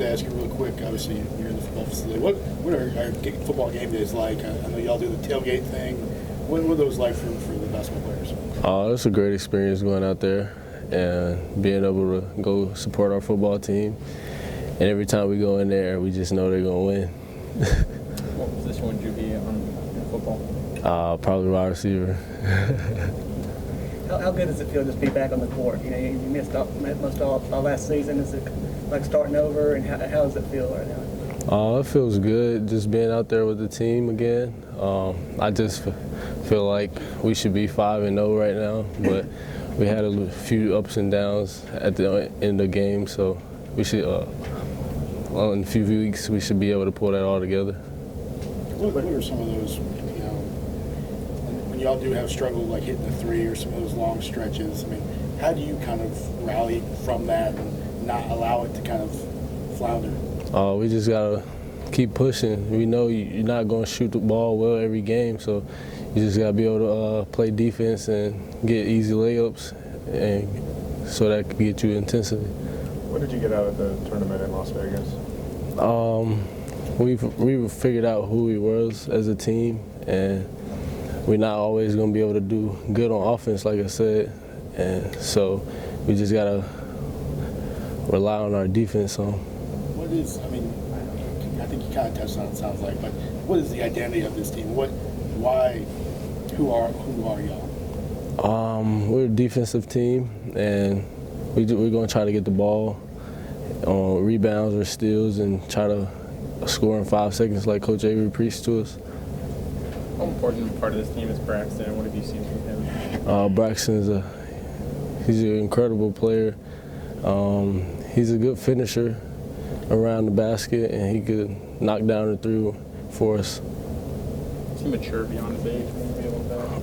wanted to ask you real quick. Obviously, you're in the football facility. What are our football game days like? I know y'all do the tailgate thing. What are those like for the basketball players? It's a great experience going out there and being able to go support our football team. And every time we go in there, we just know they're going to win. What position would you be on in football? Probably wide receiver. How good does it feel to just be back on the court? You know, you missed most all last season. Is it like starting over, and how does it feel right now? It feels good just being out there with the team again. I just feel like we should be 5-0 right now, but we had a few ups and downs at the end of the game, so we should, in a few weeks, we should be able to pull that all together. What are some of those, when y'all do have struggle like hitting the three or some of those long stretches? I mean, how do you kind of rally from that and not allow it to kind of flounder? We just gotta keep pushing. We know you're not gonna shoot the ball well every game, so you just gotta be able to play defense and get easy layups, and so that can get you intensity. What did you get out of the tournament in Las Vegas? We figured out who we was as a team, and we're not always going to be able to do good on offense, like I said, and so we just got to rely on our defense. What is, I think you kind of touched on it, sounds like, but what is the identity of this team? Who are y'all? We're a defensive team, and we're going to try to get the ball on rebounds or steals and try to score in 5 seconds like Coach Avery preached to us. How important part of this team is Braxton? What have you seen from him? Braxton he's an incredible player. He's a good finisher around the basket, and he could knock down the three for us. Is he mature beyond his age?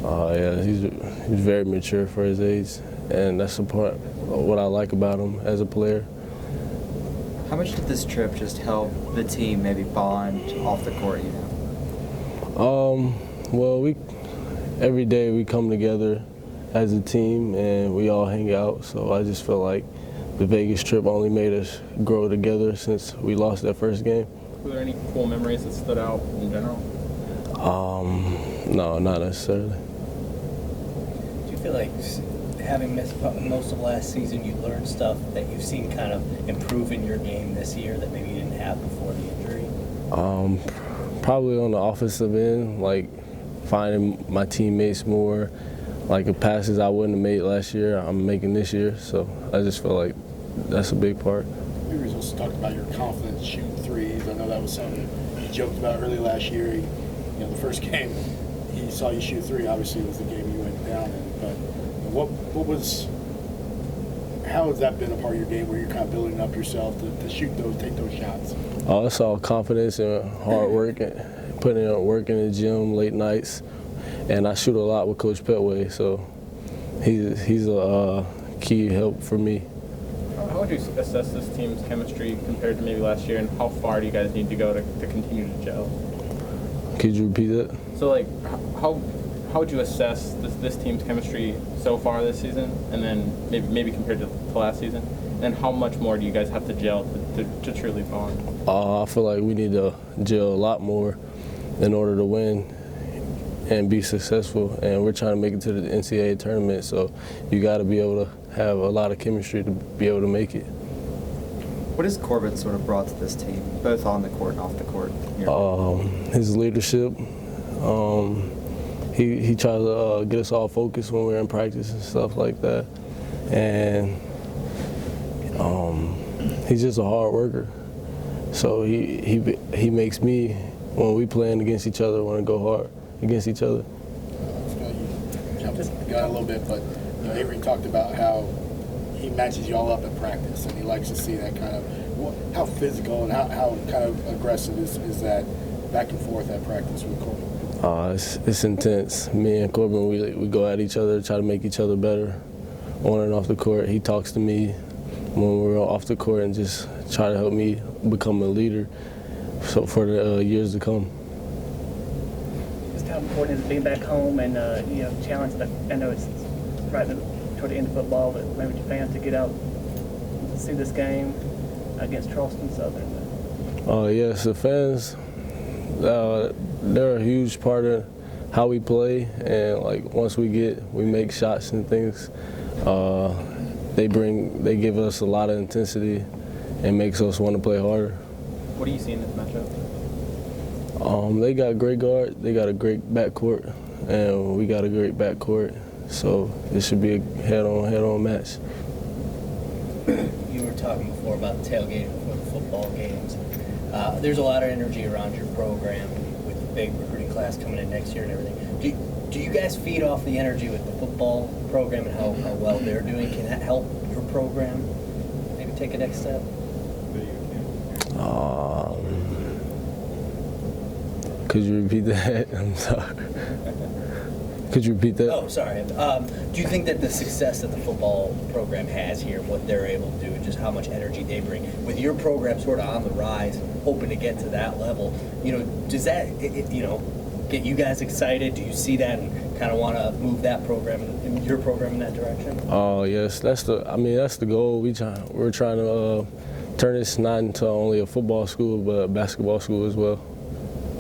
Yeah, he's very mature for his age, and that's the part of what I like about him as a player. How much did this trip just help the team maybe bond off the court, Well, every day we come together as a team and we all hang out, so I just feel like the Vegas trip only made us grow together since we lost that first game. Were there any cool memories that stood out in general? No, not necessarily. Do you feel like having missed most of last season, you learned stuff that you've seen kind of improve in your game this year that maybe you didn't have before the injury? Probably on the offensive end, like finding my teammates more, like the passes I wouldn't have made last year, I'm making this year. So I just feel like that's a big part. You also talked about your confidence shooting threes. I know that was something you joked about early last year. The first game he saw you shoot three, obviously it was the game you went down in. But how has that been a part of your game where you're kind of building up yourself to shoot take those shots? It's all confidence and hard work and putting in work in the gym late nights. And I shoot a lot with Coach Petway, so he's a key help for me. How would you assess this team's chemistry compared to maybe last year, and how far do you guys need to go to continue to gel? Could you repeat that? So, like, how would you assess this team's chemistry so far this season, and then maybe compared to last season? And how much more do you guys have to gel to truly bond? I feel like we need to gel a lot more in order to win and be successful. And we're trying to make it to the NCAA tournament, so you got to be able to have a lot of chemistry to be able to make it. What has Corbett sort of brought to this team, both on the court and off the court? His leadership. He tries to get us all focused when we're in practice and stuff like that. And he's just a hard worker. So he makes me, when we playing against each other, want to go hard against each other. You jumped the gun a little bit, but Avery talked about how he matches y'all up at practice, and he likes to see that kind of how physical and how kind of aggressive is that back and forth at practice with Corbin? It's intense. Me and Corbin, we go at each other, try to make each other better on and off the court. He talks to me when we're off the court and just try to help me become a leader for the years to come. Just how important is being back home and challenge that? I know it's right toward the end of football, but maybe your fans to get out and see this game. against Charleston Southern. Yes, the fans, they're a huge part of how we play, and like once we make shots and things, they give us a lot of intensity and makes us want to play harder. What do you see in this matchup? They got great guard, they got a great backcourt, and we got a great backcourt, so it should be a head-on match. You were talking before about tailgating before the football games. There's a lot of energy around your program with the big recruiting class coming in next year and everything. Do you guys feed off the energy with the football program and how well they're doing? Can that help your program maybe take a next step? Could you repeat that? I'm sorry. Could you repeat that? Oh, sorry. Do you think that the success that the football program has here, what they're able to do, and just how much energy they bring, with your program sort of on the rise, hoping to get to that level, does that, get you guys excited? Do you see that and kind of want to move that program, in your program, in that direction? Oh yes, that's the goal. We're trying to turn this not into only a football school, but a basketball school as well.